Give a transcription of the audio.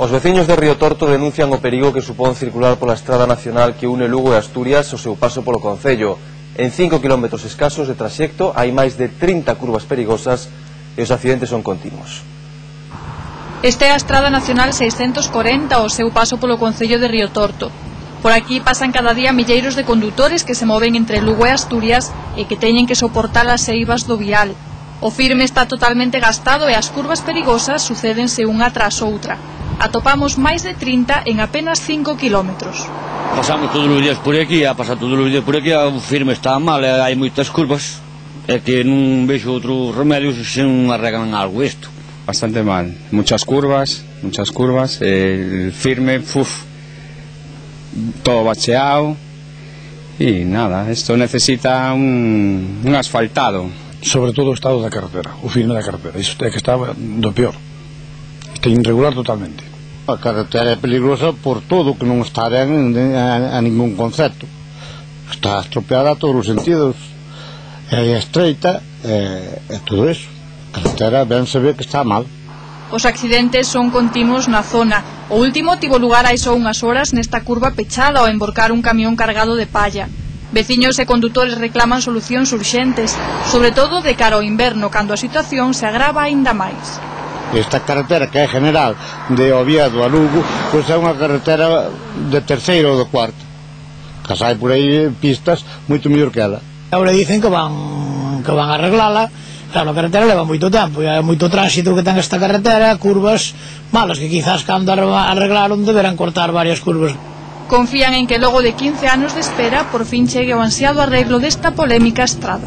Os veciños de Río Torto denuncian o perigo que supón circular pola estrada nacional que une Lugo e Asturias ao seu paso polo concello. En 5 km escasos de traxecto hai máis de 30 curvas perigosas e os accidentes son continuos. Esta é a estrada nacional 640 ao seu paso polo concello de Río Torto. Por aquí pasan cada día milleiros de condutores que se moven entre Lugo e Asturias e que teñen que soportar as eivas do vial. O firme está totalmente gastado e as curvas perigosas sucédense unha tras outra. Atopamos máis de 30 en apenas 5 kilómetros. Pasamos todos os días por aquí, a pasar todos os días por aquí, o firme está mal, hai moitas curvas, é que non vexo outro remedio se non arreglan algo isto. Bastante mal, muchas curvas, el firme, todo bacheado y nada, esto necesita un asfaltado. Sobre todo o estado da carretera, o firme da carretera, isto é que está do peor, está irregular totalmente. A carretera é peligrosa por todo, que non está ben a ningún concepto. Está estropeada a todos os sentidos, é estreita, é todo eso. A carretera ben se ve que está mal. Os accidentes son continuos na zona. O último tivo lugar hai só unhas horas nesta curva pechada ao emborcar un camión cargado de palla. Veciños e condutores reclaman solucións urxentes, sobre todo de cara ao inverno, cando a situación se agrava aínda máis. Esta carretera, que é general de Oviedo a Lugo, pois é unha carretera de terceira ou de cuarta, que hai por aí pistas moito mellor que ela. Agora dicen que van arreglala. Claro, a carretera leva moito tempo, e hai moito tránsito que ten esta carretera, curvas malas que quizás cando arreglaron deberán cortar varias curvas. Confían en que logo de 15 anos de espera por fin chegue o ansiado arreglo desta polémica estrada.